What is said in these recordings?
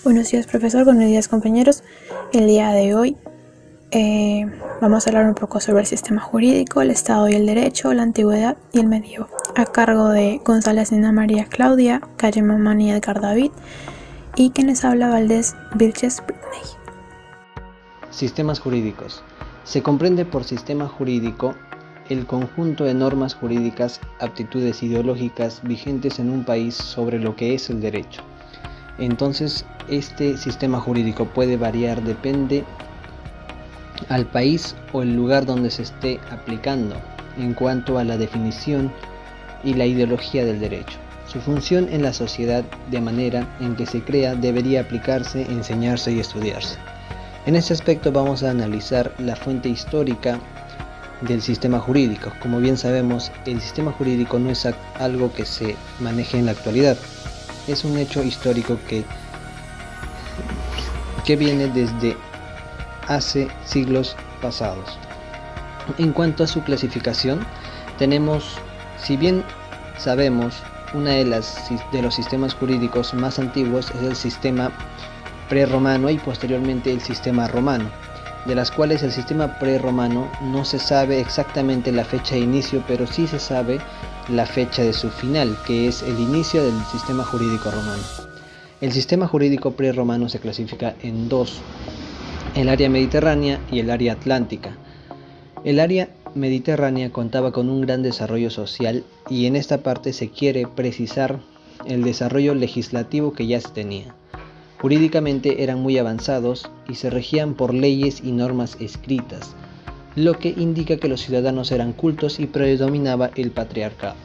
Buenos días, profesor. Buenos días, compañeros. El día de hoy vamos a hablar un poco sobre el sistema jurídico, el Estado y el Derecho, la Antigüedad y el Medievo, a cargo de González Nina María Claudia, Calle Mamán y Edgar David, y quien les habla, Valdés Vilches Britney. Sistemas jurídicos. Se comprende por sistema jurídico el conjunto de normas jurídicas, aptitudes ideológicas vigentes en un país sobre lo que es el derecho. Entonces, este sistema jurídico puede variar, depende al país o el lugar donde se esté aplicando en cuanto a la definición y la ideología del derecho. Su función en la sociedad, de manera en que se crea, debería aplicarse, enseñarse y estudiarse. En este aspecto vamos a analizar la fuente histórica del sistema jurídico. Como bien sabemos, el sistema jurídico no es algo que se maneje en la actualidad. Es un hecho histórico que viene desde hace siglos pasados. En cuanto a su clasificación, tenemos, si bien sabemos, uno de los sistemas jurídicos más antiguos es el sistema prerromano y posteriormente el sistema romano, de las cuales el sistema prerromano no se sabe exactamente la fecha de inicio, pero sí se sabe la fecha de su final, que es el inicio del sistema jurídico romano. El sistema jurídico prerromano se clasifica en dos: el área mediterránea y el área atlántica. El área mediterránea contaba con un gran desarrollo social, y en esta parte se quiere precisar el desarrollo legislativo que ya se tenía. Jurídicamente eran muy avanzados y se regían por leyes y normas escritas, lo que indica que los ciudadanos eran cultos y predominaba el patriarcado.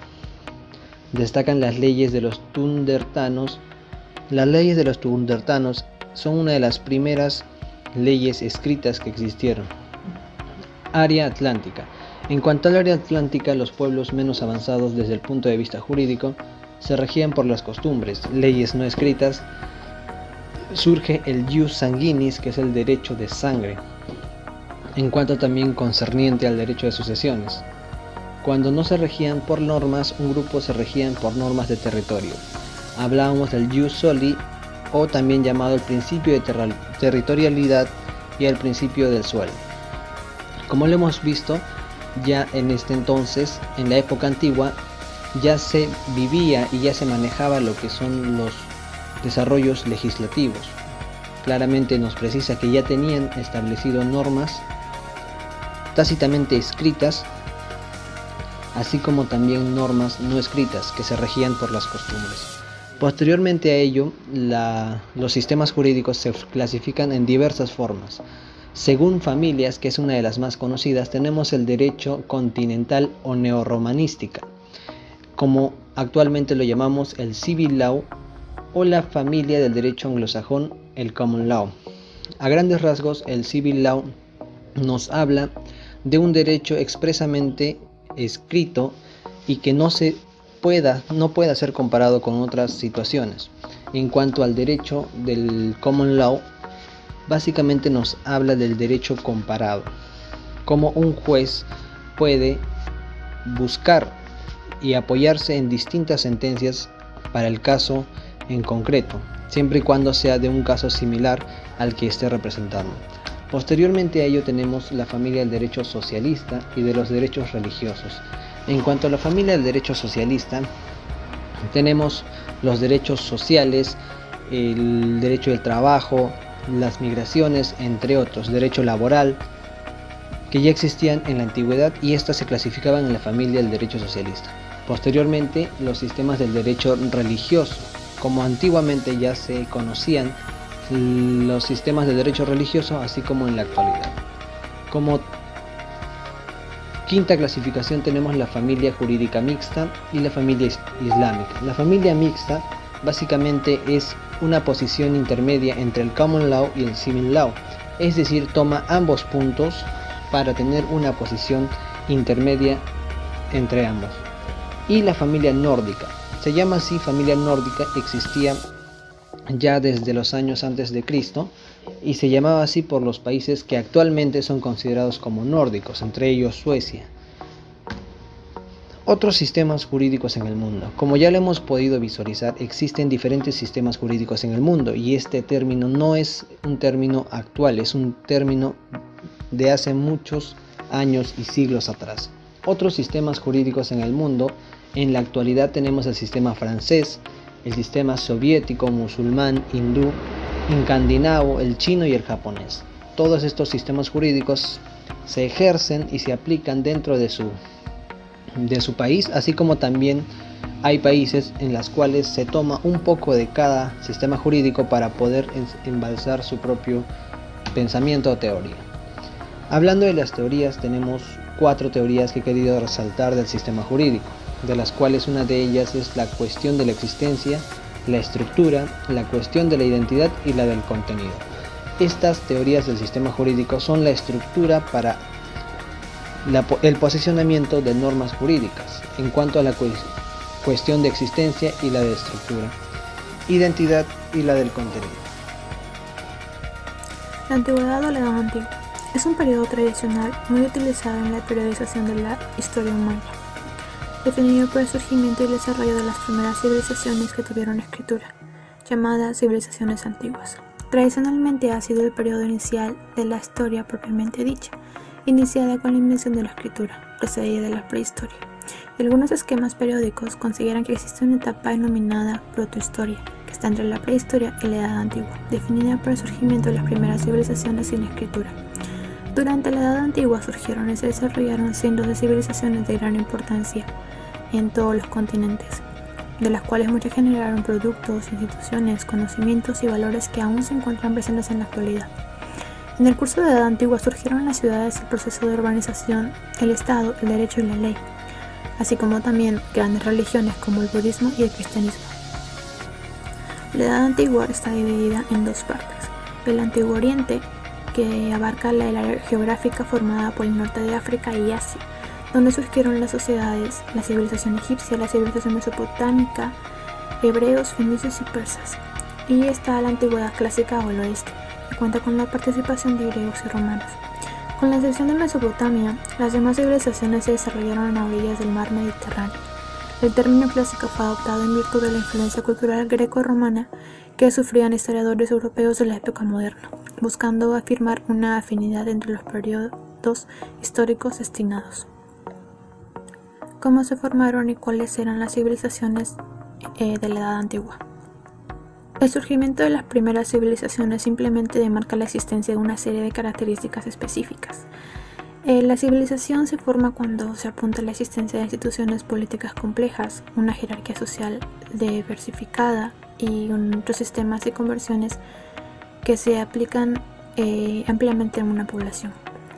Destacan las leyes de los tundertanos. Las leyes de los tundertanos son una de las primeras leyes escritas que existieron. Área atlántica. En cuanto al área atlántica, los pueblos menos avanzados desde el punto de vista jurídico se regían por las costumbres, leyes no escritas. Surge el jus sanguinis, que es el derecho de sangre, en cuanto también concerniente al derecho de sucesiones. Cuando no se regían por normas, un grupo se regían por normas de territorio. Hablábamos del jus soli, o también llamado el principio de territorialidad y el principio del suelo. Como lo hemos visto, ya en este entonces, en la época antigua, ya se vivía y ya se manejaba lo que son los desarrollos legislativos. Claramente nos precisa que ya tenían establecido normas tácitamente escritas, así como también normas no escritas que se regían por las costumbres. Posteriormente a ello, los sistemas jurídicos se clasifican en diversas formas. Según familias, que es una de las más conocidas, tenemos el derecho continental o neorromanística, como actualmente lo llamamos el civil law, o la familia del derecho anglosajón, el common law. A grandes rasgos, el civil law nos habla de un derecho expresamente escrito y que no pueda ser comparado con otras situaciones. En cuanto al derecho del common law, básicamente nos habla del derecho comparado, como un juez puede buscar y apoyarse en distintas sentencias para el caso en concreto, siempre y cuando sea de un caso similar al que esté representando. Posteriormente a ello tenemos la familia del derecho socialista y de los derechos religiosos. En cuanto a la familia del derecho socialista, tenemos los derechos sociales, el derecho del trabajo, las migraciones, entre otros, derecho laboral, que ya existían en la antigüedad y estas se clasificaban en la familia del derecho socialista. Posteriormente, los sistemas del derecho religioso, como antiguamente ya se conocían los sistemas de derecho religioso, así como en la actualidad. Como quinta clasificación tenemos la familia jurídica mixta y la familia islámica. La familia mixta básicamente es una posición intermedia entre el common law y el civil law, es decir, toma ambos puntos para tener una posición intermedia entre ambos. Y la familia nórdica. Se llama así familia nórdica, existía ya desde los años antes de Cristo y se llamaba así por los países que actualmente son considerados como nórdicos, entre ellos Suecia. Otros sistemas jurídicos en el mundo. Como ya lo hemos podido visualizar, existen diferentes sistemas jurídicos en el mundo y este término no es un término actual, es un término de hace muchos años y siglos atrás. Otros sistemas jurídicos en el mundo, en la actualidad tenemos el sistema francés, el sistema soviético, musulmán, hindú, incandinavo, el chino y el japonés. Todos estos sistemas jurídicos se ejercen y se aplican dentro de su país, así como también hay países en los cuales se toma un poco de cada sistema jurídico para poder embalsar su propio pensamiento o teoría. Hablando de las teorías, tenemos 4 teorías que he querido resaltar del sistema jurídico, de las cuales una de ellas es la cuestión de la existencia, la estructura, la cuestión de la identidad y la del contenido. Estas teorías del sistema jurídico son la estructura para el posicionamiento de normas jurídicas en cuanto a la cuestión de existencia y la de estructura, identidad y la del contenido. La antigüedad o la Edad Antigua es un periodo tradicional muy utilizado en la periodización de la historia humana, definido por el surgimiento y el desarrollo de las primeras civilizaciones que tuvieron escritura, llamadas civilizaciones antiguas. Tradicionalmente ha sido el periodo inicial de la historia propiamente dicha, iniciada con la invención de la escritura, precedida de la prehistoria. Y algunos esquemas periódicos consideran que existe una etapa denominada protohistoria, que está entre la prehistoria y la Edad Antigua, definida por el surgimiento de las primeras civilizaciones sin escritura. Durante la Edad Antigua surgieron y se desarrollaron cientos de civilizaciones de gran importancia en todos los continentes, de las cuales muchas generaron productos, instituciones, conocimientos y valores que aún se encuentran presentes en la actualidad. En el curso de la Edad Antigua surgieron en las ciudades el proceso de urbanización, el Estado, el derecho y la ley, así como también grandes religiones como el budismo y el cristianismo. La Edad Antigua está dividida en 2 partes: el Antiguo Oriente, que abarca el área geográfica formada por el norte de África y Asia, donde surgieron las sociedades, la civilización egipcia, la civilización mesopotámica, hebreos, fenicios y persas. Y está la Antigüedad clásica o el oeste, que cuenta con la participación de griegos y romanos. Con la excepción de Mesopotamia, las demás civilizaciones se desarrollaron a orillas del mar Mediterráneo. El término clásico fue adoptado en virtud de la influencia cultural greco-romana que sufrían historiadores europeos de la época moderna, buscando afirmar una afinidad entre los periodos históricos destinados. ¿Cómo se formaron y cuáles eran las civilizaciones de la Edad Antigua? El surgimiento de las primeras civilizaciones simplemente demarca la existencia de una serie de características específicas. La civilización se forma cuando se apunta a la existencia de instituciones políticas complejas, una jerarquía social diversificada y otros sistemas de conversiones que se aplican ampliamente en una población.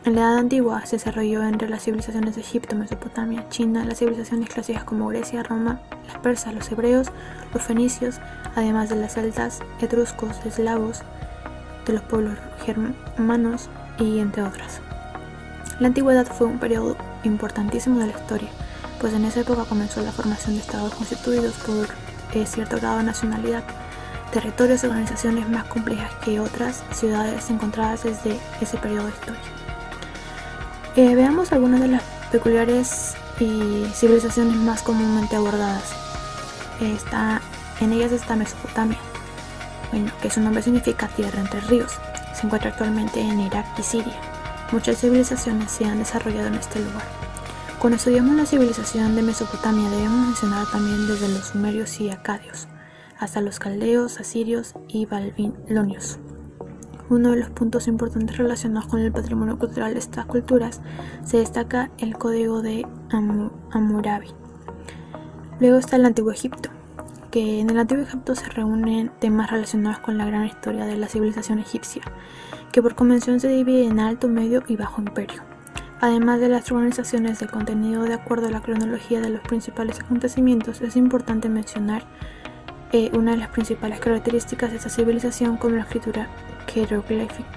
En la Edad Antigua se desarrolló entre las civilizaciones de Egipto, Mesopotamia, China, las civilizaciones clásicas como Grecia, Roma, los persas, los hebreos, los fenicios, además de las celtas, etruscos, eslavos, de los pueblos germanos y entre otras. La antigüedad fue un periodo importantísimo de la historia, pues en esa época comenzó la formación de estados constituidos por cierto grado de nacionalidad, territorios y organizaciones más complejas que otras ciudades encontradas desde ese periodo de historia. Veamos algunas de las peculiares civilizaciones más comúnmente abordadas. En ellas está Mesopotamia, que su nombre significa tierra entre ríos. Se encuentra actualmente en Irak y Siria. Muchas civilizaciones se han desarrollado en este lugar. Cuando estudiamos la civilización de Mesopotamia debemos mencionar también desde los sumerios y acadios hasta los caldeos, asirios y babilonios. Uno de los puntos importantes relacionados con el patrimonio cultural de estas culturas se destaca el Código de Hammurabi. Luego está el Antiguo Egipto, que en el Antiguo Egipto se reúnen temas relacionados con la gran historia de la civilización egipcia, que por convención se divide en Alto, Medio y Bajo Imperio. Además de las organizaciones de contenido de acuerdo a la cronología de los principales acontecimientos, es importante mencionar una de las principales características de esta civilización como la escritura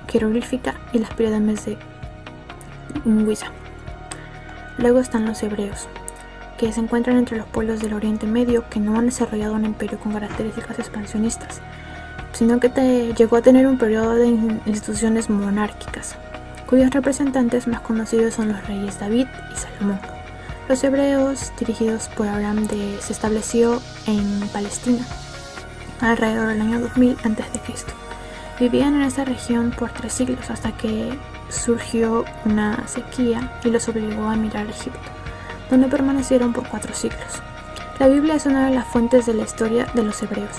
jeroglífica y las pirámides de Giza. Luego están los hebreos, que se encuentran entre los pueblos del Oriente Medio que no han desarrollado un imperio con características expansionistas, sino que llegó a tener un periodo de instituciones monárquicas, cuyos representantes más conocidos son los reyes David y Salomón. Los hebreos, dirigidos por Abraham, se estableció en Palestina alrededor del año 2000 a.C. Vivían en esta región por 3 siglos hasta que surgió una sequía y los obligó a emigrar a Egipto, donde permanecieron por 4 siglos. La Biblia es una de las fuentes de la historia de los hebreos,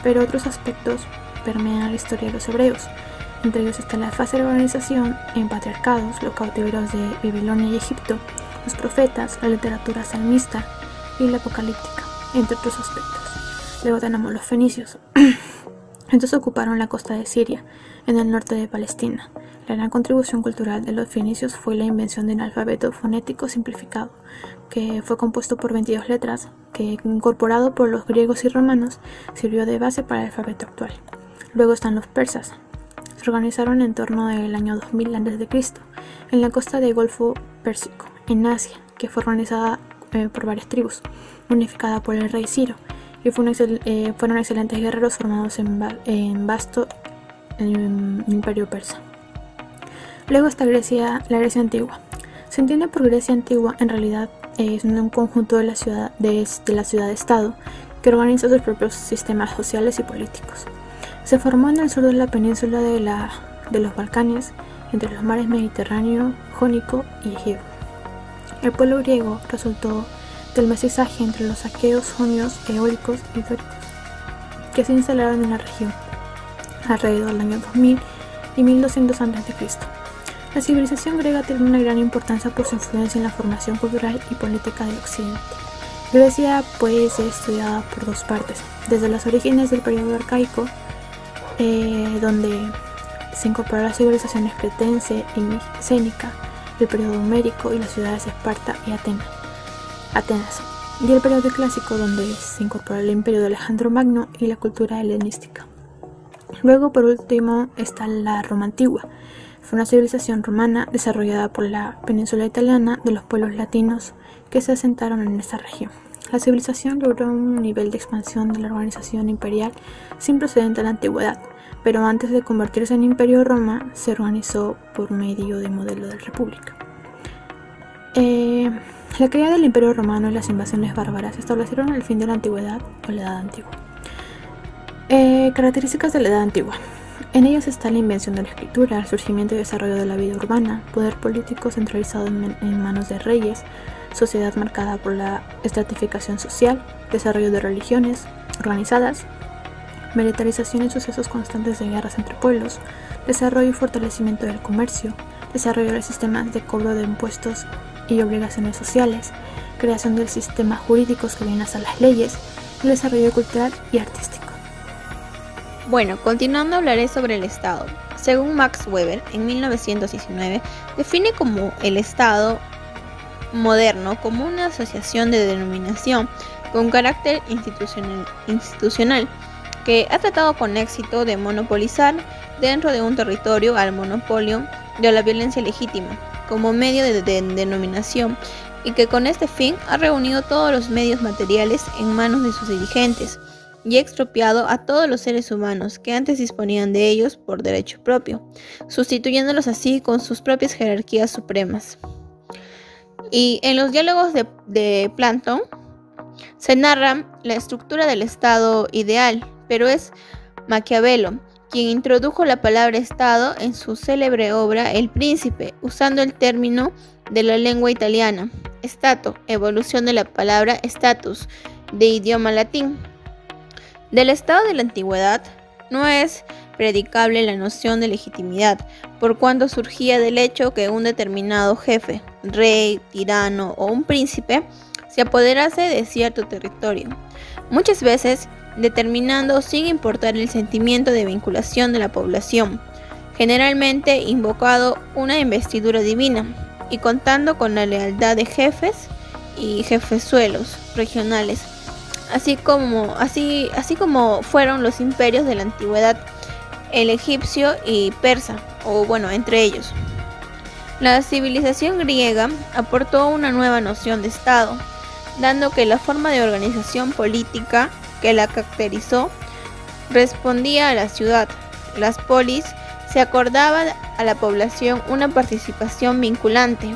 pero otros aspectos permean la historia de los hebreos. Entre ellos está la fase de organización en patriarcados, los cautiveros de Babilonia y Egipto, los profetas, la literatura salmista y la apocalíptica, entre otros aspectos. Luego tenemos los fenicios. Estos ocuparon la costa de Siria, en el norte de Palestina. La gran contribución cultural de los fenicios fue la invención de un alfabeto fonético simplificado, que fue compuesto por 22 letras, que, incorporado por los griegos y romanos, sirvió de base para el alfabeto actual. Luego están los persas. Se organizaron en torno del año 2000 a.C., en la costa del Golfo Pérsico, en Asia, que fue organizada por varias tribus, unificada por el rey Ciro, y fueron excelentes guerreros formados en vasto imperio persa. Luego está la Grecia antigua. Se entiende por Grecia antigua, en realidad es un conjunto de la ciudad-estado que organiza sus propios sistemas sociales y políticos. Se formó en el sur de la península de los Balcanes, entre los mares Mediterráneo, Jónico y Egeo. El pueblo griego resultó del mestizaje entre los aqueos, jonios, eólicos y dóricos, que se instalaron en la región alrededor del año 2000 y 1200 a.C. La civilización griega tiene una gran importancia por su influencia en la formación cultural y política de Occidente. Grecia puede ser estudiada por 2 partes, desde los orígenes del periodo arcaico, donde se incorporó las civilizaciones cretense y micénica, el periodo homérico y las ciudades de Esparta y Atenas, y el periodo clásico, donde se incorporó el imperio de Alejandro Magno y la cultura helenística. Luego, por último, está la Roma antigua. Fue una civilización romana desarrollada por la península italiana de los pueblos latinos que se asentaron en esta región. La civilización logró un nivel de expansión de la organización imperial sin precedente en la antigüedad, pero antes de convertirse en Imperio Roma se organizó por medio de modelo de república. La caída del Imperio Romano y las invasiones bárbaras establecieron el fin de la antigüedad o la Edad Antigua. Características de la Edad Antigua. En ellas está la invención de la escritura, el surgimiento y desarrollo de la vida urbana, poder político centralizado en manos de reyes, sociedad marcada por la estratificación social, desarrollo de religiones organizadas, militarización y sucesos constantes de guerras entre pueblos, desarrollo y fortalecimiento del comercio, desarrollo de sistemas de cobro de impuestos y obligaciones sociales, creación de sistemas jurídicos que vienen hasta las leyes, y desarrollo cultural y artístico. Bueno, continuando hablaré sobre el Estado. Según Max Weber, en 1919, define como el Estado moderno como una asociación de denominación con carácter institucional que ha tratado con éxito de monopolizar dentro de un territorio al monopolio de la violencia legítima como medio de denominación y que con este fin ha reunido todos los medios materiales en manos de sus dirigentes y expropiado a todos los seres humanos que antes disponían de ellos por derecho propio, sustituyéndolos así con sus propias jerarquías supremas. Y en los diálogos de Platón se narra la estructura del Estado ideal, pero es Maquiavelo quien introdujo la palabra Estado en su célebre obra El Príncipe, usando el término de la lengua italiana, stato, evolución de la palabra status, de idioma latín. Del Estado de la antigüedad no es predicable la noción de legitimidad, por cuanto surgía del hecho que un determinado jefe, rey, tirano o un príncipe se apoderase de cierto territorio, muchas veces determinando sin importar el sentimiento de vinculación de la población, generalmente invocado una investidura divina y contando con la lealtad de jefes y jefezuelos regionales, así como fueron los imperios de la antigüedad, el egipcio y persa, entre ellos. La civilización griega aportó una nueva noción de Estado, dando que la forma de organización política que la caracterizó respondía a la ciudad. Las polis se acordaba a la población una participación vinculante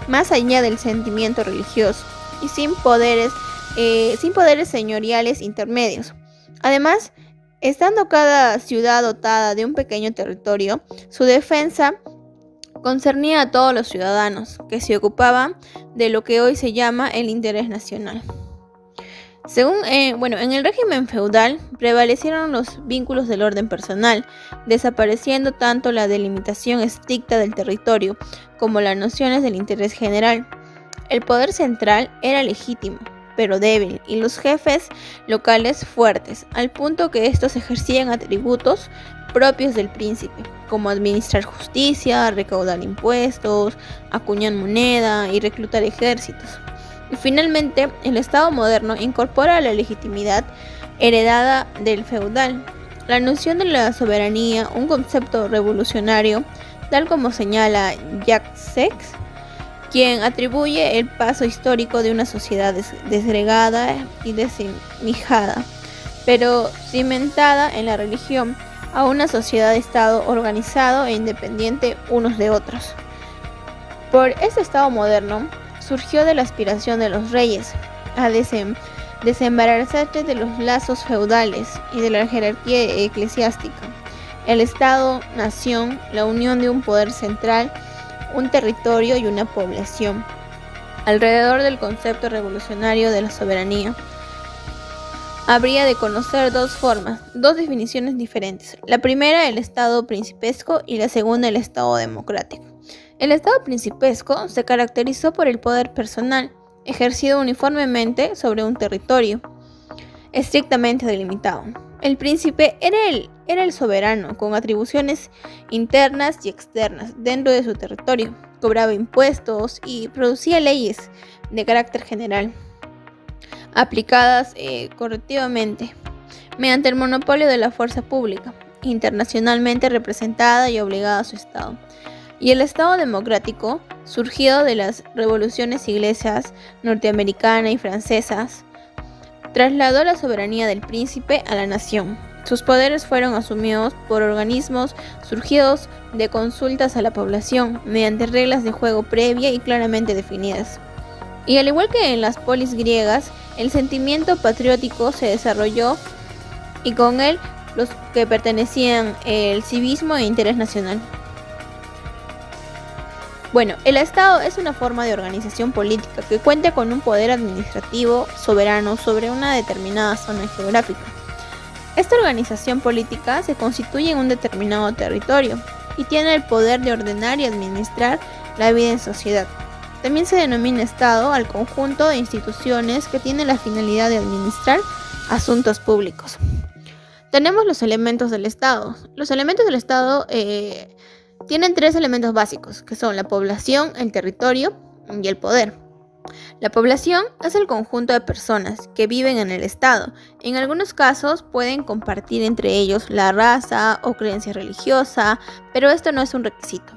más allá del sentimiento religioso y sin poderes señoriales intermedios. Además, estando cada ciudad dotada de un pequeño territorio, su defensa concernía a todos los ciudadanos que se ocupaban de lo que hoy se llama el interés nacional. En el régimen feudal prevalecieron los vínculos del orden personal, desapareciendo tanto la delimitación estricta del territorio como las nociones del interés general. El poder central era legítimo, pero débil, y los jefes locales fuertes, al punto que estos ejercían atributos propios del príncipe, como administrar justicia, recaudar impuestos, acuñar moneda y reclutar ejércitos. Y finalmente, el Estado moderno incorpora la legitimidad heredada del feudal, la noción de la soberanía, un concepto revolucionario, tal como señala Jacques Seix, quien atribuye el paso histórico de una sociedad desgregada y desemijada, pero cimentada en la religión, a una sociedad-estado organizado e independiente unos de otros. Por este Estado moderno, surgió de la aspiración de los reyes a desembarazarse de los lazos feudales y de la jerarquía eclesiástica. El Estado-nación, la unión de un poder central, un territorio y una población, alrededor del concepto revolucionario de la soberanía. Habría de conocer dos definiciones diferentes. La primera, el Estado principesco, y la segunda, el Estado democrático. El Estado principesco se caracterizó por el poder personal, ejercido uniformemente sobre un territorio, estrictamente delimitado. El príncipe era el soberano, con atribuciones internas y externas dentro de su territorio. Cobraba impuestos y producía leyes de carácter general, aplicadas correctivamente, mediante el monopolio de la fuerza pública, internacionalmente representada y obligada a su Estado. Y el Estado democrático, surgido de las revoluciones inglesas, norteamericana y francesas, trasladó la soberanía del príncipe a la nación. Sus poderes fueron asumidos por organismos surgidos de consultas a la población, mediante reglas de juego previa y claramente definidas. Y al igual que en las polis griegas, el sentimiento patriótico se desarrolló y con él los que pertenecían el civismo e interés nacional. El Estado es una forma de organización política que cuenta con un poder administrativo soberano sobre una determinada zona geográfica. Esta organización política se constituye en un determinado territorio y tiene el poder de ordenar y administrar la vida en sociedad. También se denomina Estado al conjunto de instituciones que tiene la finalidad de administrar asuntos públicos. Tenemos los elementos del Estado. Los elementos del Estado tienen tres elementos básicos, que son la población, el territorio y el poder. La población es el conjunto de personas que viven en el Estado. En algunos casos pueden compartir entre ellos la raza o creencia religiosa, pero esto no es un requisito.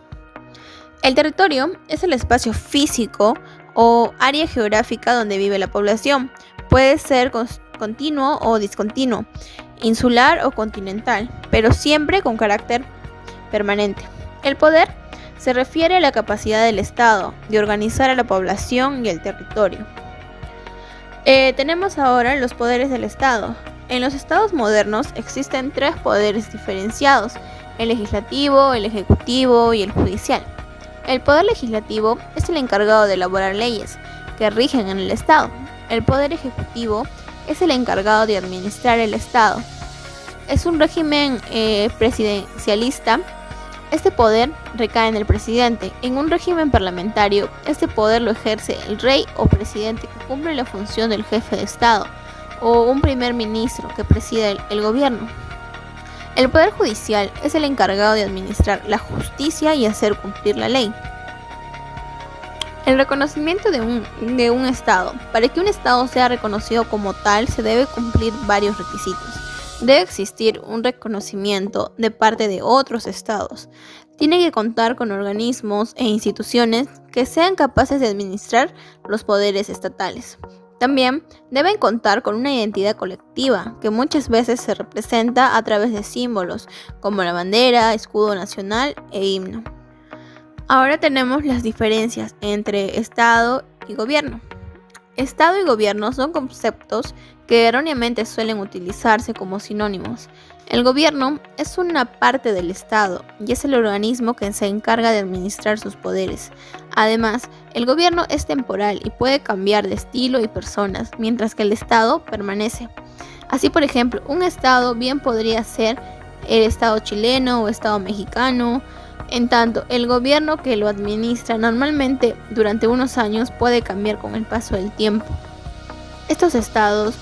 El territorio es el espacio físico o área geográfica donde vive la población. Puede ser continuo o discontinuo, insular o continental, pero siempre con carácter permanente. El poder se refiere a la capacidad del Estado de organizar a la población y el territorio. Tenemos ahora los poderes del Estado. En los estados modernos existen tres poderes diferenciados: el legislativo, el ejecutivo y el judicial. El poder legislativo es el encargado de elaborar leyes que rigen en el Estado. El poder ejecutivo es el encargado de administrar el Estado. Es un régimen presidencialista. Este poder recae en el presidente. En un régimen parlamentario, este poder lo ejerce el rey o presidente, que cumple la función del jefe de Estado, o un primer ministro que preside el gobierno. El poder judicial es el encargado de administrar la justicia y hacer cumplir la ley. El reconocimiento de un Estado. Para que un Estado sea reconocido como tal, se debe cumplir varios requisitos. Debe existir un reconocimiento de parte de otros estados. Tiene que contar con organismos e instituciones que sean capaces de administrar los poderes estatales. También deben contar con una identidad colectiva, que muchas veces se representa a través de símbolos, como la bandera, escudo nacional e himno. Ahora tenemos las diferencias entre Estado y gobierno. Estado y gobierno son conceptos que erróneamente suelen utilizarse como sinónimos. El gobierno es una parte del Estado y es el organismo que se encarga de administrar sus poderes. Además, el gobierno es temporal y puede cambiar de estilo y personas, mientras que el Estado permanece. Así, por ejemplo, un Estado bien podría ser el Estado chileno o Estado mexicano. En tanto, el gobierno que lo administra normalmente durante unos años puede cambiar con el paso del tiempo. Estos estados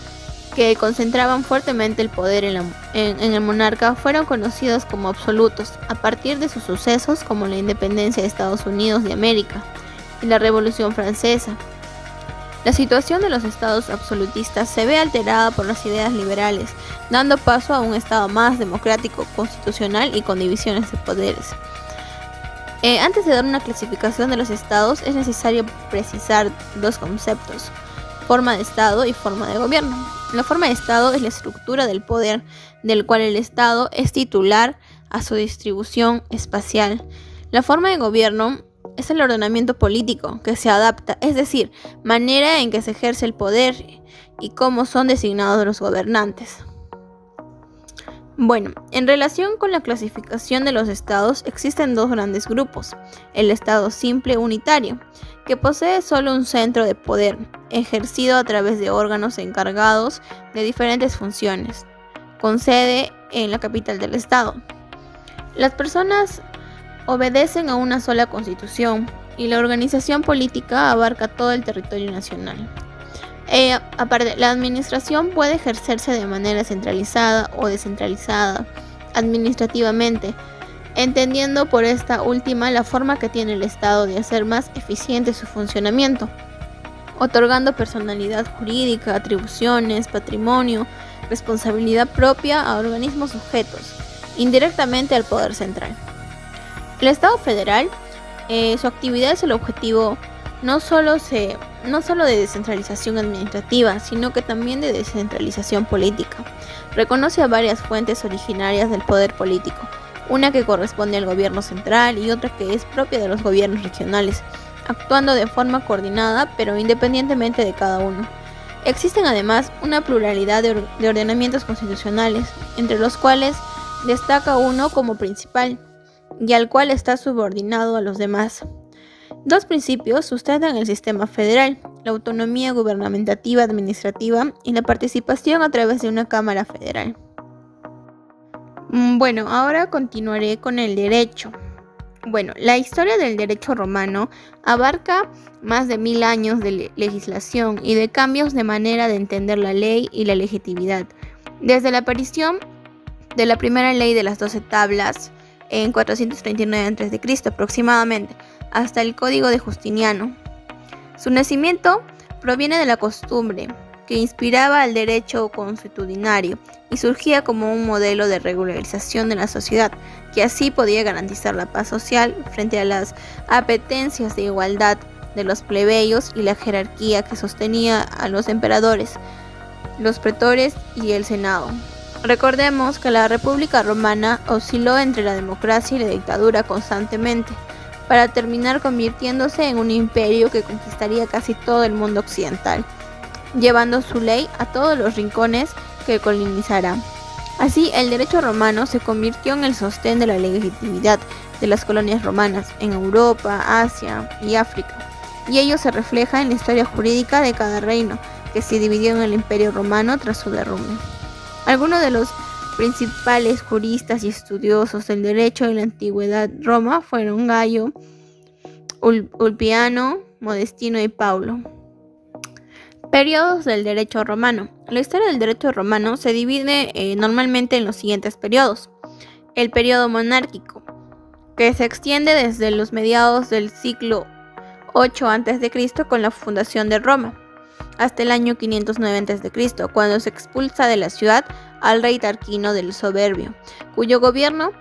que concentraban fuertemente el poder en el monarca fueron conocidos como absolutos a partir de sus sucesos como la independencia de Estados Unidos de América y la Revolución Francesa. La situación de los estados absolutistas se ve alterada por las ideas liberales, dando paso a un estado más democrático, constitucional y con divisiones de poderes. Antes de dar una clasificación de los estados es necesario precisar dos conceptos: forma de estado y forma de gobierno. La forma de estado es la estructura del poder del cual el estado es titular a su distribución espacial. La forma de gobierno es el ordenamiento político que se adapta, es decir, manera en que se ejerce el poder y cómo son designados los gobernantes. Bueno, en relación con la clasificación de los estados existen dos grandes grupos: el estado simple unitario, que posee solo un centro de poder, ejercido a través de órganos encargados de diferentes funciones, con sede en la capital del estado. Las personas obedecen a una sola constitución y la organización política abarca todo el territorio nacional. Aparte, la administración puede ejercerse de manera centralizada o descentralizada administrativamente, entendiendo por esta última la forma que tiene el Estado de hacer más eficiente su funcionamiento, otorgando personalidad jurídica, atribuciones, patrimonio, responsabilidad propia a organismos sujetos, indirectamente al poder central. El Estado federal, su actividad es el objetivo no solo de descentralización administrativa, sino que también de descentralización política. Reconoce a varias fuentes originarias del poder político, una que corresponde al gobierno central y otra que es propia de los gobiernos regionales, actuando de forma coordinada pero independientemente de cada uno. Existen además una pluralidad de ordenamientos constitucionales, entre los cuales destaca uno como principal y al cual está subordinado a los demás. Dos principios sustentan el sistema federal: la autonomía gubernamentativa administrativa y la participación a través de una Cámara Federal. Bueno, ahora continuaré con el derecho. Bueno, la historia del derecho romano abarca más de 1000 años de legislación y de cambios de manera de entender la ley y la legitimidad. Desde la aparición de la primera ley de las 12 tablas en 439 a.C. aproximadamente, hasta el Código de Justiniano. Su nacimiento proviene de la costumbre que inspiraba al derecho consuetudinario y surgía como un modelo de regularización de la sociedad, que así podía garantizar la paz social frente a las apetencias de igualdad de los plebeyos y la jerarquía que sostenía a los emperadores, los pretores y el senado. Recordemos que la República Romana osciló entre la democracia y la dictadura constantemente, para terminar convirtiéndose en un imperio que conquistaría casi todo el mundo occidental, llevando su ley a todos los rincones que colonizará. Así, el derecho romano se convirtió en el sostén de la legitimidad de las colonias romanas en Europa, Asia y África, y ello se refleja en la historia jurídica de cada reino, que se dividió en el Imperio Romano tras su derrumbe. Algunos de los principales juristas y estudiosos del derecho de la antigüedad Roma fueron Gallo, Ulpiano, Modestino y Paulo. Periodos del derecho romano. La historia del derecho romano se divide normalmente en los siguientes periodos. El periodo monárquico, que se extiende desde los mediados del siglo VIII a.C. con la fundación de Roma, hasta el año 509 a.C., cuando se expulsa de la ciudad al rey Tarquino del Soberbio, cuyo gobierno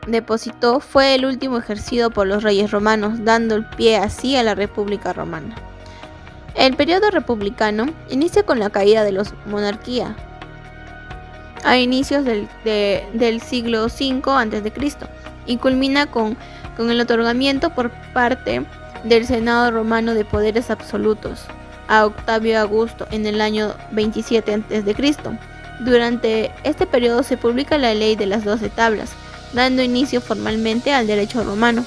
depositó fue el último ejercido por los reyes romanos, dando el pie así a la República Romana. El periodo republicano inicia con la caída de la monarquía, a inicios del siglo V a.C. y culmina con el otorgamiento por parte del Senado romano de poderes absolutos a Octavio Augusto en el año 27 a.C. Durante este periodo se publica la ley de las 12 tablas, dando inicio formalmente al derecho romano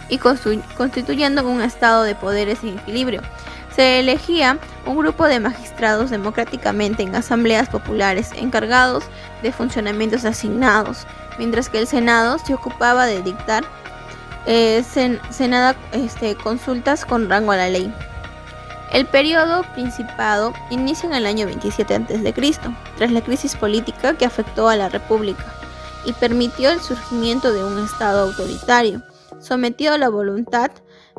y constituyendo un estado de poderes en equilibrio. Se elegía un grupo de magistrados democráticamente en asambleas populares encargados de funcionamientos asignados, mientras que el Senado se ocupaba de dictar consultas con rango a la ley. El periodo principado inicia en el año 27 a.C., tras la crisis política que afectó a la República y permitió el surgimiento de un estado autoritario, sometido a la voluntad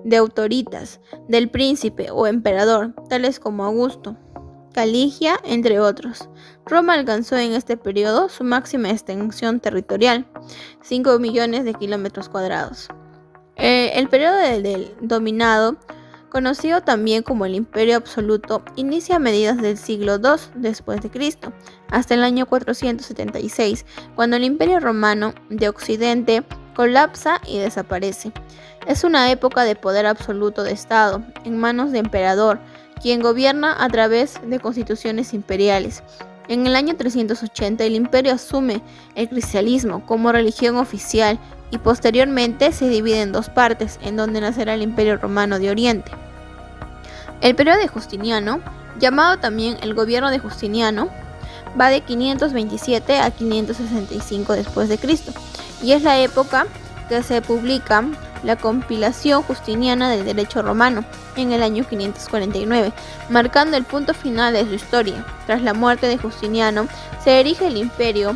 de autoritas, del príncipe o emperador, tales como Augusto, Caligia, entre otros. Roma alcanzó en este periodo su máxima extensión territorial, 5 millones de kilómetros cuadrados. El periodo del dominado, conocido también como el Imperio Absoluto, inicia a mediados del siglo II después de Cristo, hasta el año 476, cuando el Imperio Romano de Occidente colapsa y desaparece. Es una época de poder absoluto de Estado, en manos de emperador, quien gobierna a través de constituciones imperiales. En el año 380 el imperio asume el cristianismo como religión oficial y posteriormente se divide en dos partes, en donde nacerá el Imperio Romano de Oriente. El periodo de Justiniano, llamado también el gobierno de Justiniano, va de 527 a 565 después de Cristo y es la época que se publica la compilación justiniana del derecho romano en el año 549, marcando el punto final de su historia. Tras la muerte de Justiniano se erige el Imperio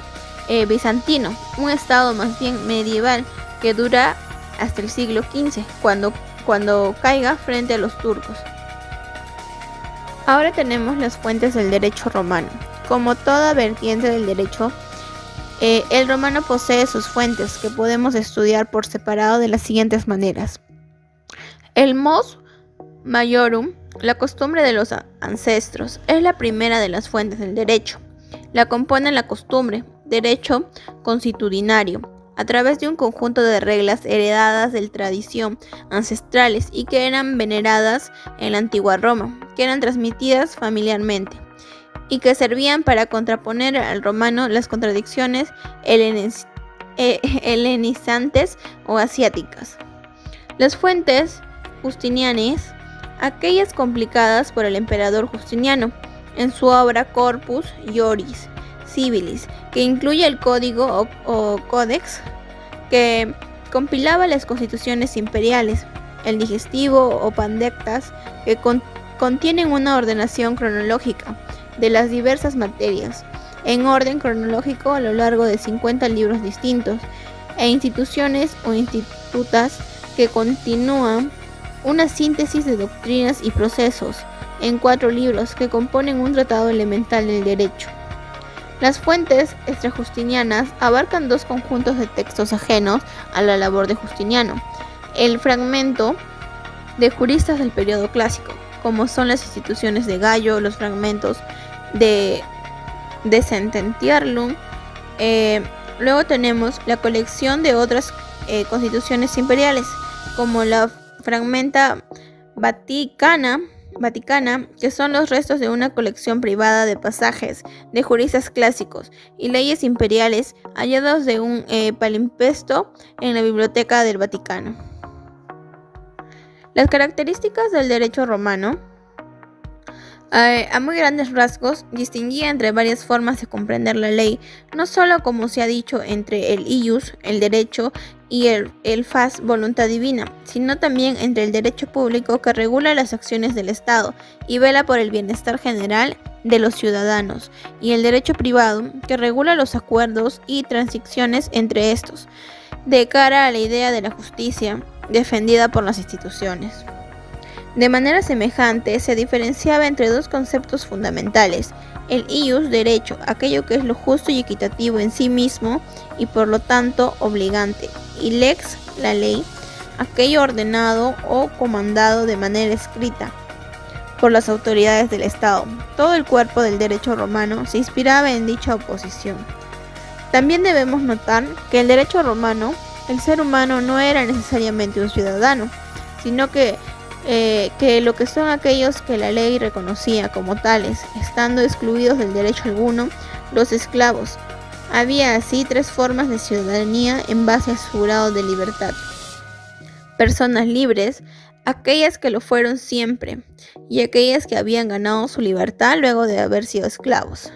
bizantino, un estado más bien medieval que dura hasta el siglo XV, cuando caiga frente a los turcos. Ahora tenemos las fuentes del derecho romano. Como toda vertiente del derecho, el romano posee sus fuentes que podemos estudiar por separado de las siguientes maneras. El mos maiorum, la costumbre de los ancestros, es la primera de las fuentes del derecho. La compone la costumbre, derecho consuetudinario, a través de un conjunto de reglas heredadas de tradición ancestrales y que eran veneradas en la antigua Roma, que eran transmitidas familiarmente y que servían para contraponer al romano las contradicciones helenizantes o asiáticas. Las fuentes justinianas, aquellas complicadas por el emperador Justiniano en su obra Corpus Juris Civilis, que incluye el código o códex que compilaba las constituciones imperiales, el digestivo o pandectas, que contienen una ordenación cronológica de las diversas materias, en orden cronológico a lo largo de 50 libros distintos, e instituciones o institutas que continúan una síntesis de doctrinas y procesos en 4 libros que componen un tratado elemental del derecho. Las fuentes extrajustinianas abarcan 2 conjuntos de textos ajenos a la labor de Justiniano: el fragmento de juristas del periodo clásico, como son las instituciones de Gallo, los fragmentos de Sententiarum. Luego tenemos la colección de otras constituciones imperiales, como la fragmenta Vaticana, que son los restos de una colección privada de pasajes de juristas clásicos y leyes imperiales hallados de un palimpsesto en la Biblioteca del Vaticano. Las características del derecho romano, a muy grandes rasgos, distinguía entre varias formas de comprender la ley, no solo, como se ha dicho, entre el ius, el derecho, y el fas, voluntad divina, sino también entre el derecho público, que regula las acciones del Estado y vela por el bienestar general de los ciudadanos, y el derecho privado, que regula los acuerdos y transacciones entre estos, de cara a la idea de la justicia defendida por las instituciones. De manera semejante, se diferenciaba entre 2 conceptos fundamentales: el ius, derecho, aquello que es lo justo y equitativo en sí mismo y por lo tanto obligante, y lex, la ley, aquello ordenado o comandado de manera escrita por las autoridades del Estado. Todo el cuerpo del derecho romano se inspiraba en dicha oposición. También debemos notar que el derecho romano, el ser humano no era necesariamente un ciudadano, sino que lo que son aquellos que la ley reconocía como tales, estando excluidos del derecho alguno, los esclavos. Había así tres formas de ciudadanía en base a su grado de libertad: personas libres, aquellas que lo fueron siempre, y aquellas que habían ganado su libertad luego de haber sido esclavos;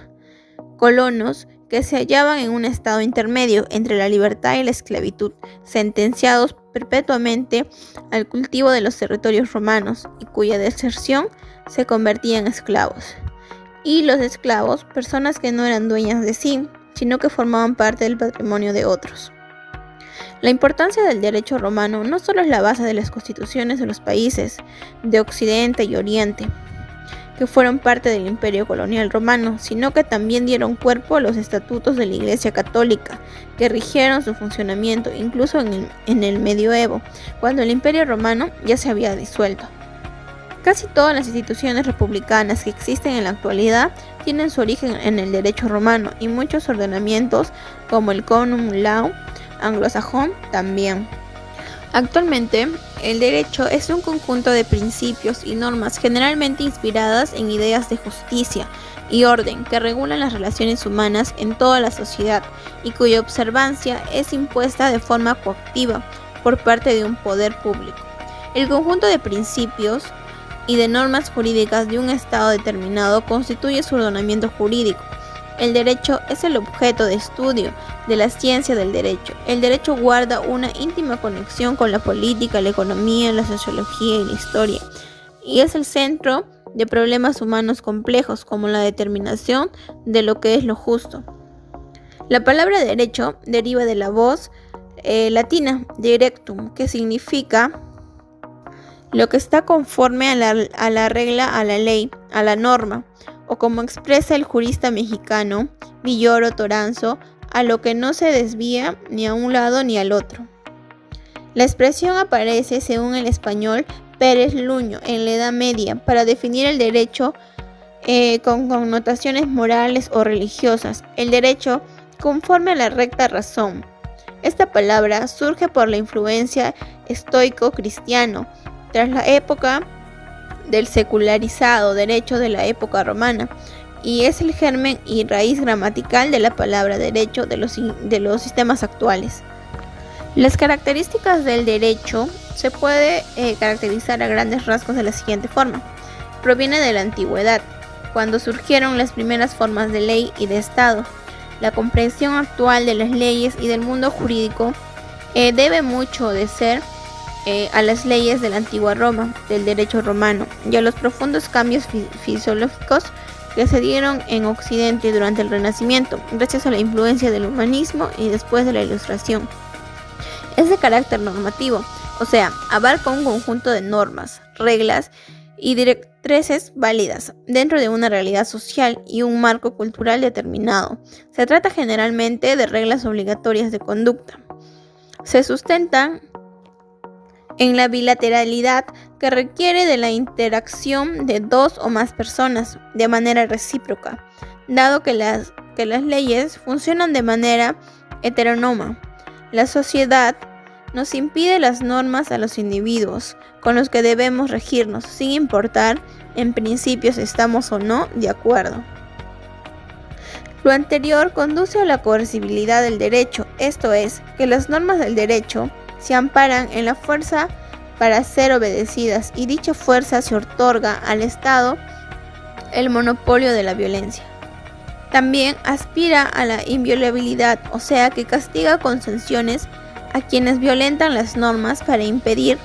colonos, que se hallaban en un estado intermedio entre la libertad y la esclavitud, sentenciados perpetuamente al cultivo de los territorios romanos y cuya deserción se convertía en esclavos; y los esclavos, personas que no eran dueñas de sí, sino que formaban parte del patrimonio de otros. La importancia del derecho romano no solo es la base de las constituciones de los países de Occidente y Oriente, que fueron parte del imperio colonial romano, sino que también dieron cuerpo a los estatutos de la Iglesia Católica, que rigieron su funcionamiento incluso en el medioevo, cuando el imperio romano ya se había disuelto. Casi todas las instituciones republicanas que existen en la actualidad tienen su origen en el derecho romano, y muchos ordenamientos, como el Common Law anglosajón, también. Actualmente, el derecho es un conjunto de principios y normas generalmente inspiradas en ideas de justicia y orden que regulan las relaciones humanas en toda la sociedad y cuya observancia es impuesta de forma coactiva por parte de un poder público. El conjunto de principios y de normas jurídicas de un estado determinado constituye su ordenamiento jurídico. El derecho es el objeto de estudio de la ciencia del derecho. El derecho guarda una íntima conexión con la política, la economía, la sociología y la historia, y es el centro de problemas humanos complejos como la determinación de lo que es lo justo. La palabra derecho deriva de la voz latina directum, que significa lo que está conforme a la regla, a la ley, a la norma, o como expresa el jurista mexicano Villoro Toranzo, a lo que no se desvía ni a un lado ni al otro. La expresión aparece, según el español Pérez Luño, en la Edad Media, para definir el derecho con connotaciones morales o religiosas, el derecho conforme a la recta razón. Esta palabra surge por la influencia estoico-cristiano, tras la época del secularizado derecho de la época romana, y es el germen y raíz gramatical de la palabra derecho de los sistemas actuales. Las características del derecho se puede caracterizar a grandes rasgos de la siguiente forma. Proviene de la antigüedad, cuando surgieron las primeras formas de ley y de Estado. La comprensión actual de las leyes y del mundo jurídico debe mucho de ser a las leyes de la antigua Roma, del derecho romano, y a los profundos cambios fisiológicos que se dieron en Occidente durante el Renacimiento, gracias a la influencia del humanismo y después de la Ilustración. Es de carácter normativo, o sea, abarca un conjunto de normas, reglas y directrices válidas dentro de una realidad social y un marco cultural determinado. Se trata generalmente de reglas obligatorias de conducta. Se sustentan en la bilateralidad, que requiere de la interacción de dos o más personas de manera recíproca, dado que las leyes funcionan de manera heterónoma. La sociedad nos impide las normas a los individuos con los que debemos regirnos, sin importar en principio si estamos o no de acuerdo. Lo anterior conduce a la coercibilidad del derecho, esto es, que las normas del derecho se amparan en la fuerza para ser obedecidas, y dicha fuerza se otorga al Estado el monopolio de la violencia. También aspira a la inviolabilidad, o sea que castiga con sanciones a quienes violentan las normas para impedir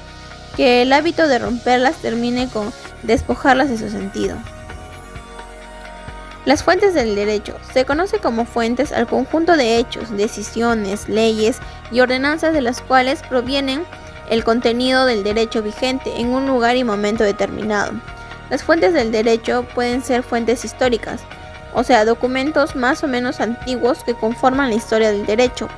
que el hábito de romperlas termine con despojarlas de su sentido. Las fuentes del derecho se conoce como fuentes al conjunto de hechos, decisiones, leyes y ordenanzas de las cuales provienen el contenido del derecho vigente en un lugar y momento determinado. Las fuentes del derecho pueden ser fuentes históricas, o sea, documentos más o menos antiguos que conforman la historia del derecho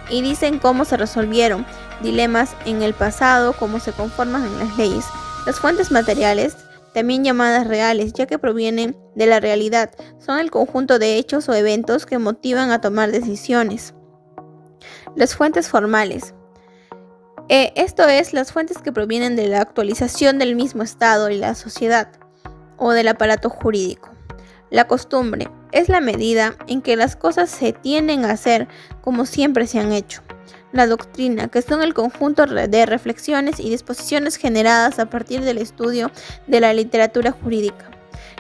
y dicen cómo se resolvieron dilemas en el pasado, cómo se conforman en las leyes. Las fuentes materiales también llamadas reales, ya que provienen de la realidad. Son el conjunto de hechos o eventos que motivan a tomar decisiones. Las fuentes formales. Esto es, las fuentes que provienen de la actualización del mismo Estado y la sociedad, o del aparato jurídico. La costumbre es la medida en que las cosas se tienden a hacer como siempre se han hecho. La doctrina, que son el conjunto de reflexiones y disposiciones generadas a partir del estudio de la literatura jurídica.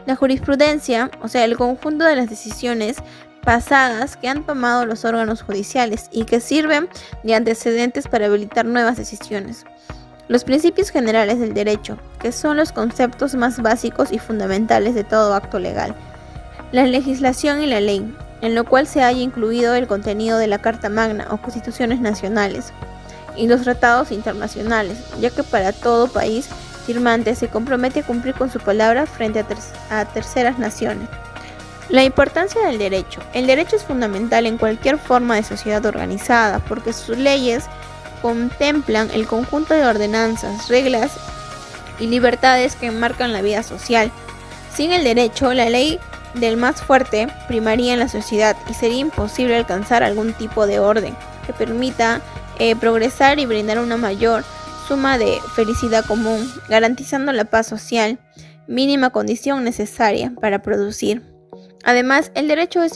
La jurisprudencia, o sea, el conjunto de las decisiones pasadas que han tomado los órganos judiciales y que sirven de antecedentes para habilitar nuevas decisiones. Los principios generales del derecho, que son los conceptos más básicos y fundamentales de todo acto legal. La legislación y la ley, en lo cual se haya incluido el contenido de la Carta Magna o constituciones nacionales, y los tratados internacionales, ya que para todo país firmante se compromete a cumplir con su palabra frente a terceras naciones. La importancia del derecho. El derecho es fundamental en cualquier forma de sociedad organizada, porque sus leyes contemplan el conjunto de ordenanzas, reglas y libertades que enmarcan la vida social. Sin el derecho, la ley del más fuerte primaría en la sociedad y sería imposible alcanzar algún tipo de orden que permita progresar y brindar una mayor suma de felicidad común, garantizando la paz social, mínima condición necesaria para producir. Además, el derecho es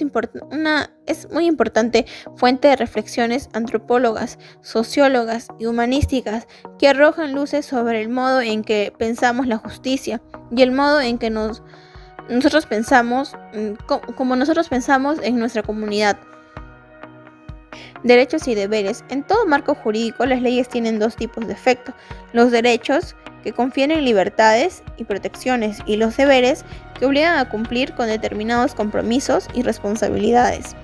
muy importante fuente de reflexiones antropólogas, sociólogas y humanísticas que arrojan luces sobre el modo en que pensamos la justicia y el modo en que nosotros pensamos en nuestra comunidad. Derechos y deberes. En todo marco jurídico, las leyes tienen dos tipos de efecto: los derechos, que confieren libertades y protecciones, y los deberes, que obligan a cumplir con determinados compromisos y responsabilidades.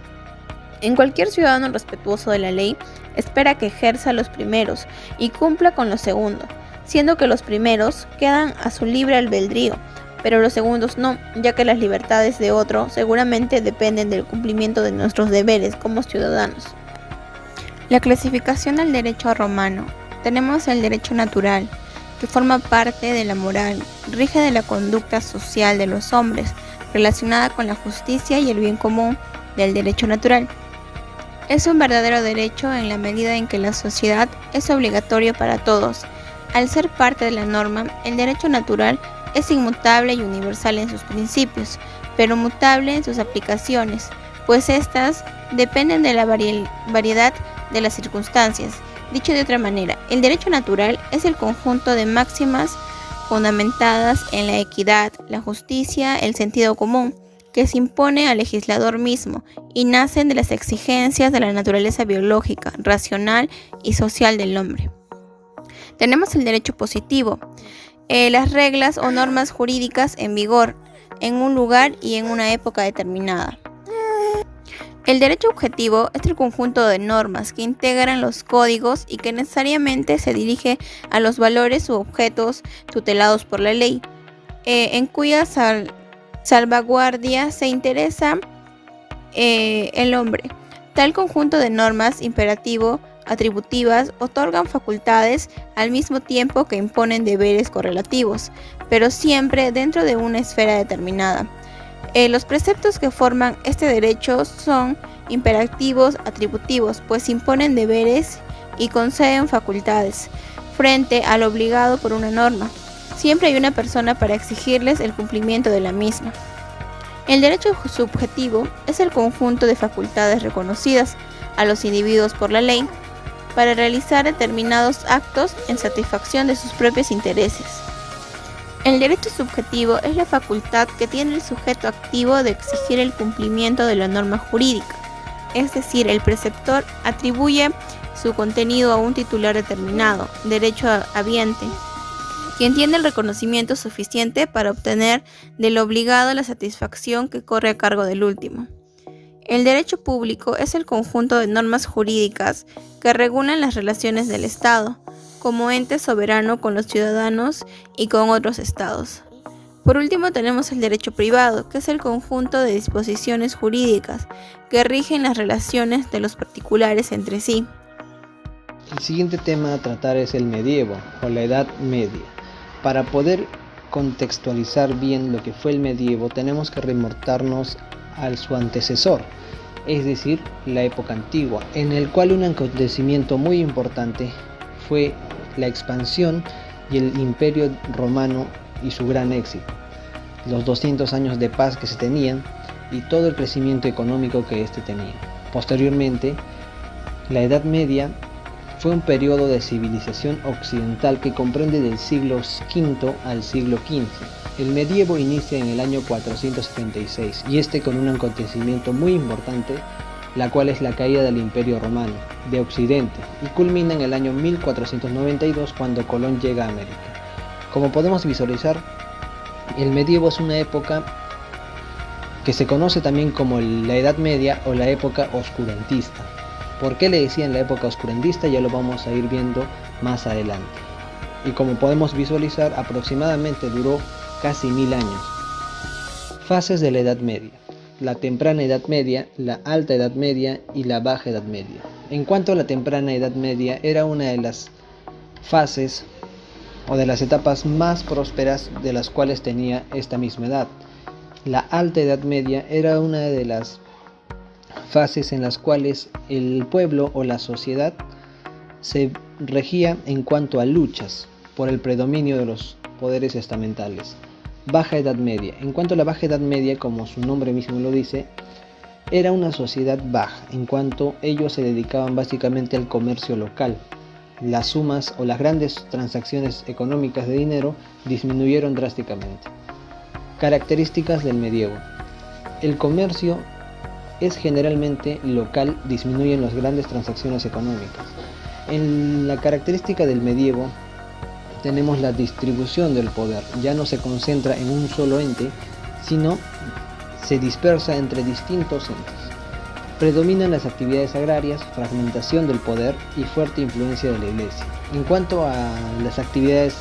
En cualquier ciudadano respetuoso de la ley espera que ejerza los primeros y cumpla con los segundos, siendo que los primeros quedan a su libre albedrío, pero los segundos no, ya que las libertades de otro seguramente dependen del cumplimiento de nuestros deberes como ciudadanos. La clasificación del derecho romano. Tenemos el derecho natural, que forma parte de la moral, rige de la conducta social de los hombres, relacionada con la justicia y el bien común del derecho natural. Es un verdadero derecho en la medida en que la sociedad es obligatorio para todos. Al ser parte de la norma, el derecho natural es inmutable y universal en sus principios, pero mutable en sus aplicaciones, pues éstas dependen de la variedad de las circunstancias. Dicho de otra manera, el derecho natural es el conjunto de máximas fundamentadas en la equidad, la justicia, el sentido común, que se impone al legislador mismo y nacen de las exigencias de la naturaleza biológica, racional y social del hombre. Tenemos el derecho positivo, las reglas o normas jurídicas en vigor en un lugar y en una época determinada. El derecho objetivo es el conjunto de normas que integran los códigos y que necesariamente se dirige a los valores u objetos tutelados por la ley, en cuya salvaguardia se interesa el hombre. Tal conjunto de normas imperativo-atributivas otorgan facultades al mismo tiempo que imponen deberes correlativos, pero siempre dentro de una esfera determinada. Los preceptos que forman este derecho son imperativos atributivos, pues imponen deberes y conceden facultades frente al obligado por una norma. Siempre hay una persona para exigirles el cumplimiento de la misma. El derecho subjetivo es el conjunto de facultades reconocidas a los individuos por la ley para realizar determinados actos en satisfacción de sus propios intereses. El derecho subjetivo es la facultad que tiene el sujeto activo de exigir el cumplimiento de la norma jurídica, es decir, el preceptor atribuye su contenido a un titular determinado, derecho habiente, quien tiene el reconocimiento suficiente para obtener del obligado la satisfacción que corre a cargo del último. El derecho público es el conjunto de normas jurídicas que regulan las relaciones del Estado como ente soberano con los ciudadanos y con otros estados. Por último tenemos el derecho privado, que es el conjunto de disposiciones jurídicas que rigen las relaciones de los particulares entre sí. El siguiente tema a tratar es el medievo o la Edad Media. Para poder contextualizar bien lo que fue el medievo, tenemos que remontarnos a su antecesor, es decir, la época antigua, en el cual un acontecimiento muy importante fue la expansión y el imperio romano y su gran éxito, los 200 años de paz que se tenían y todo el crecimiento económico que éste tenía. Posteriormente, la Edad Media fue un periodo de civilización occidental que comprende del siglo V al siglo XV. El medievo inicia en el año 476 y con un acontecimiento muy importante, la cual es la caída del Imperio Romano de Occidente, y culmina en el año 1492 cuando Colón llega a América. Como podemos visualizar, el medievo es una época que se conoce también como la Edad Media o la época oscurantista. ¿Por qué le decían la época oscurantista? Ya lo vamos a ir viendo más adelante. Y como podemos visualizar, aproximadamente duró casi 1000 años. Fases de la Edad Media: la temprana Edad Media, la alta Edad Media y la baja Edad Media. En cuanto a la temprana Edad Media, era una de las fases o de las etapas más prósperas de las cuales tenía esta misma edad. La alta Edad Media era una de las fases en las cuales el pueblo o la sociedad se regía en cuanto a luchas por el predominio de los poderes estamentales. Baja Edad Media. En cuanto a la Baja Edad Media, como su nombre mismo lo dice, era una sociedad baja, en cuanto ellos se dedicaban básicamente al comercio local. Las sumas o las grandes transacciones económicas de dinero disminuyeron drásticamente. Características del medievo: el comercio es generalmente local, disminuyen las grandes transacciones económicas. En la característica del medievo tenemos la distribución del poder, ya no se concentra en un solo ente, sino se dispersa entre distintos entes. Predominan las actividades agrarias, fragmentación del poder y fuerte influencia de la Iglesia. En cuanto a las actividades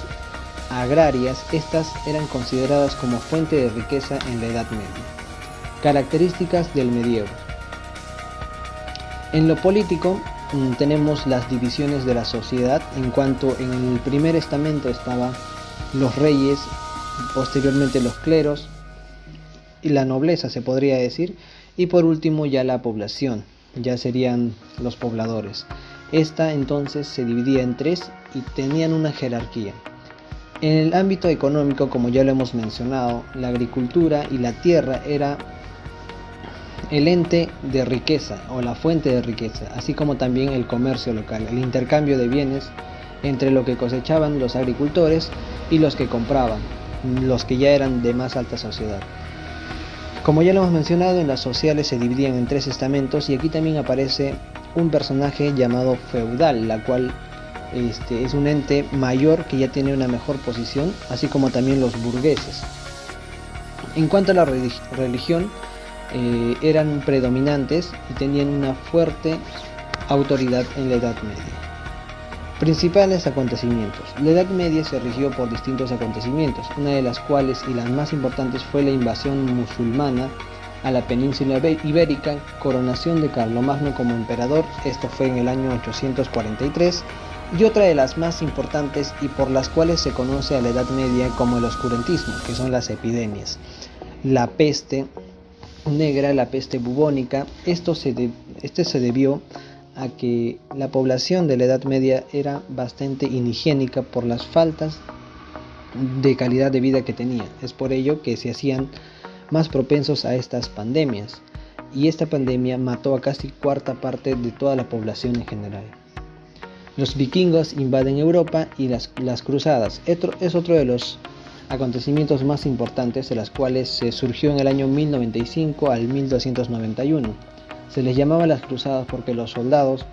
agrarias, estas eran consideradas como fuente de riqueza en la Edad Media. Características del medievo: en lo político tenemos las divisiones de la sociedad, en cuanto en el primer estamento estaban los reyes, posteriormente los cleros y la nobleza, se podría decir, y por último ya la población, ya serían los pobladores. Esta entonces se dividía en tres y tenían una jerarquía. En el ámbito económico, como ya lo hemos mencionado, la agricultura y la tierra era el ente de riqueza o la fuente de riqueza, así como también el comercio local, el intercambio de bienes entre lo que cosechaban los agricultores y los que compraban, los que ya eran de más alta sociedad. Como ya lo hemos mencionado, en las sociales se dividían en tres estamentos y aquí también aparece un personaje llamado feudal, la cual es un ente mayor que ya tiene una mejor posición, así como también los burgueses. En cuanto a la religión, eran predominantes y tenían una fuerte autoridad en la Edad Media. Principales acontecimientos. La Edad Media se rigió por distintos acontecimientos, una de las cuales y las más importantes fue la invasión musulmana a la península ibérica, coronación de Carlomagno como emperador, esto fue en el año 843, y otra de las más importantes y por las cuales se conoce a la Edad Media como el oscurantismo, que son las epidemias. La peste negra, la peste bubónica, este se debió a que la población de la Edad Media era bastante inhigiénica por las faltas de calidad de vida que tenía. Es por ello que se hacían más propensos a estas pandemias, y esta pandemia mató a casi cuarta parte de toda la población en general. Los vikingos invaden Europa y las cruzadas es otro de los acontecimientos más importantes, de las cuales se surgió en el año 1095 al 1291. Se les llamaba las cruzadas porque los soldados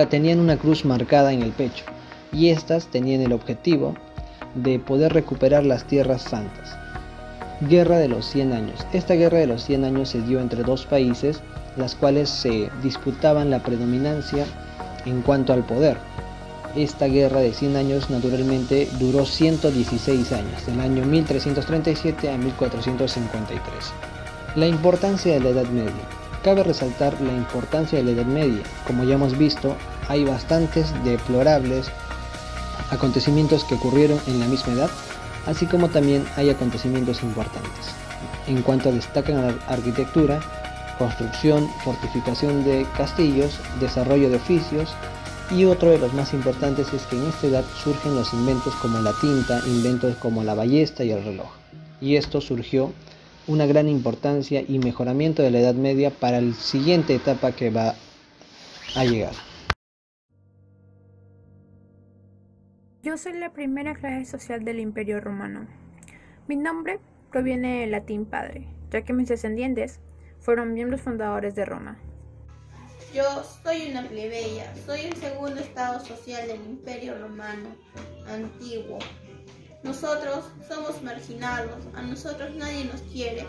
tenían una cruz marcada en el pecho, y estas tenían el objetivo de poder recuperar las tierras santas. Guerra de los 100 años. Esta guerra de los 100 años se dio entre dos países, las cuales se disputaban la predominancia en cuanto al poder. Esta guerra de 100 años naturalmente duró 116 años, del año 1337 a 1453. La importancia de la Edad Media. Cabe resaltar la importancia de la Edad Media. Como ya hemos visto, hay bastantes deplorables acontecimientos que ocurrieron en la misma edad, así como también hay acontecimientos importantes. En cuanto destacan la arquitectura, construcción, fortificación de castillos, desarrollo de oficios, y otro de los más importantes es que en esta edad surgen los inventos como la tinta, inventos como la ballesta y el reloj. Y esto surgió una gran importancia y mejoramiento de la Edad Media para la siguiente etapa que va a llegar. Yo soy la primera clase social del Imperio Romano. Mi nombre proviene del latín padre, ya que mis descendientes fueron miembros fundadores de Roma. Yo soy una plebeya, soy el segundo estado social del Imperio Romano antiguo. Nosotros somos marginados, a nosotros nadie nos quiere.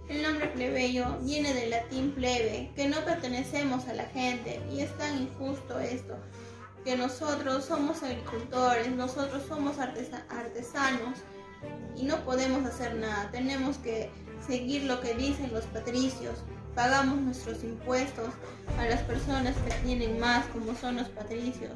El nombre plebeyo viene del latín plebe, que no pertenecemos a la gente, y es tan injusto esto, que nosotros somos agricultores, nosotros somos artesanos y no podemos hacer nada. Tenemos que seguir lo que dicen los patricios. Pagamos nuestros impuestos a las personas que tienen más, como son los patricios.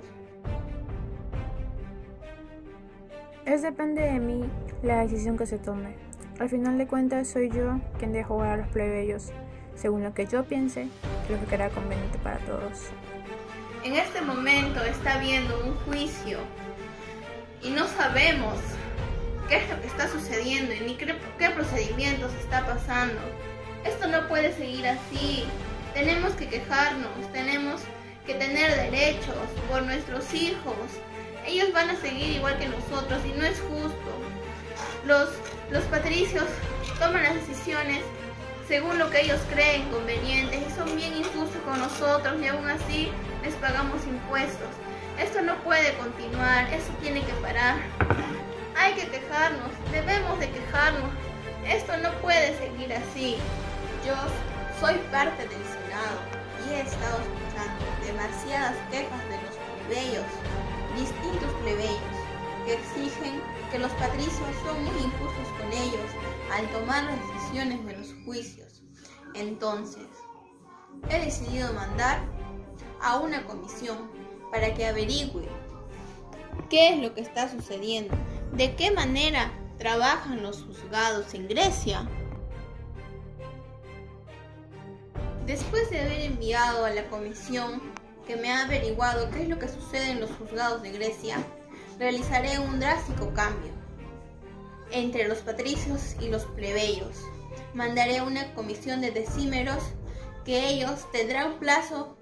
Depende de mí la decisión que se tome. Al final de cuentas soy yo quien deja jugar a los plebeyos, según lo que yo piense, lo que será conveniente para todos. En este momento está habiendo un juicio y no sabemos qué es lo que está sucediendo ni qué procedimientos está pasando. Esto no puede seguir así. Tenemos que quejarnos, tenemos que tener derechos por nuestros hijos. Ellos van a seguir igual que nosotros y no es justo. Los patricios toman las decisiones según lo que ellos creen convenientes y son bien injustos con nosotros y aún así les pagamos impuestos. Esto no puede continuar, esto tiene que parar. Hay que quejarnos, debemos de quejarnos. Esto no puede seguir así. Yo soy parte del Senado y he estado escuchando demasiadas quejas de los plebeyos, distintos plebeyos, que exigen que los patricios son muy injustos con ellos al tomar las decisiones de los juicios. Entonces, he decidido mandar a una comisión para que averigüe qué es lo que está sucediendo, de qué manera trabajan los juzgados en Grecia. Después de haber enviado a la comisión que me ha averiguado qué es lo que sucede en los juzgados de Grecia, realizaré un drástico cambio entre los patricios y los plebeyos. Mandaré una comisión de decímeros que ellos tendrán un plazo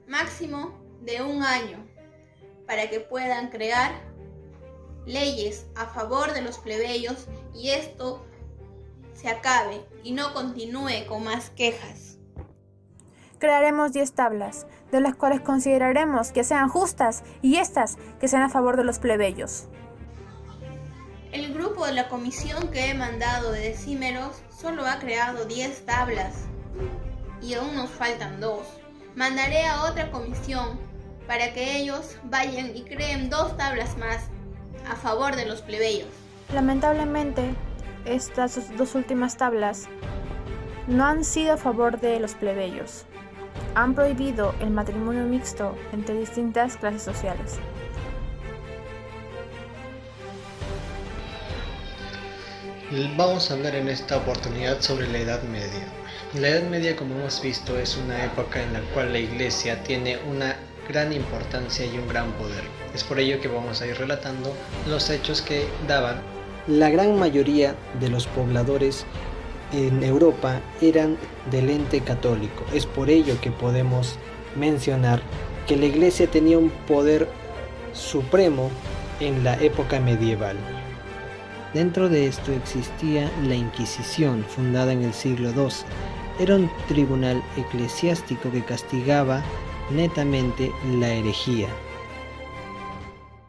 máximo de 1 año para que puedan crear leyes a favor de los plebeyos y esto se acabe y no continúe con más quejas. Crearemos 10 tablas, de las cuales consideraremos que sean justas y estas que sean a favor de los plebeyos. El grupo de la comisión que he mandado de decímeros solo ha creado 10 tablas y aún nos faltan 2. Mandaré a otra comisión para que ellos vayan y creen 2 tablas más a favor de los plebeyos. Lamentablemente, estas 2 últimas tablas no han sido a favor de los plebeyos. Han prohibido el matrimonio mixto entre distintas clases sociales. Vamos a hablar en esta oportunidad sobre la Edad Media. La Edad Media, como hemos visto, es una época en la cual la Iglesia tiene una gran importancia y un gran poder. Es por ello que vamos a ir relatando los hechos que daban. La gran mayoría de los pobladores en Europa eran del ente católico. Es por ello que podemos mencionar que la Iglesia tenía un poder supremo en la época medieval. Dentro de esto existía la Inquisición, fundada en el siglo XII. Era un tribunal eclesiástico que castigaba netamente la herejía.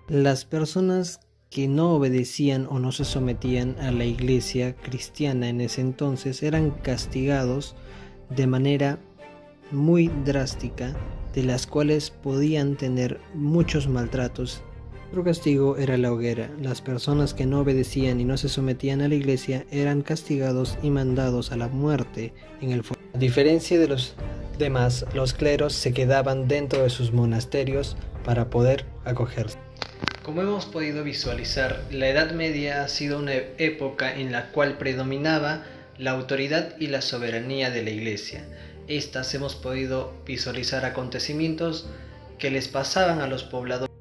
Las personas que no obedecían o no se sometían a la iglesia cristiana en ese entonces eran castigados de manera muy drástica, de las cuales podían tener muchos maltratos. Otro castigo era la hoguera. Las personas que no obedecían y no se sometían a la iglesia eran castigados y mandados a la muerte en el fuego. A diferencia de los demás, los cleros se quedaban dentro de sus monasterios para poder acogerse. Como hemos podido visualizar, la Edad Media ha sido una época en la cual predominaba la autoridad y la soberanía de la Iglesia. Estas hemos podido visualizar acontecimientos que les pasaban a los pobladores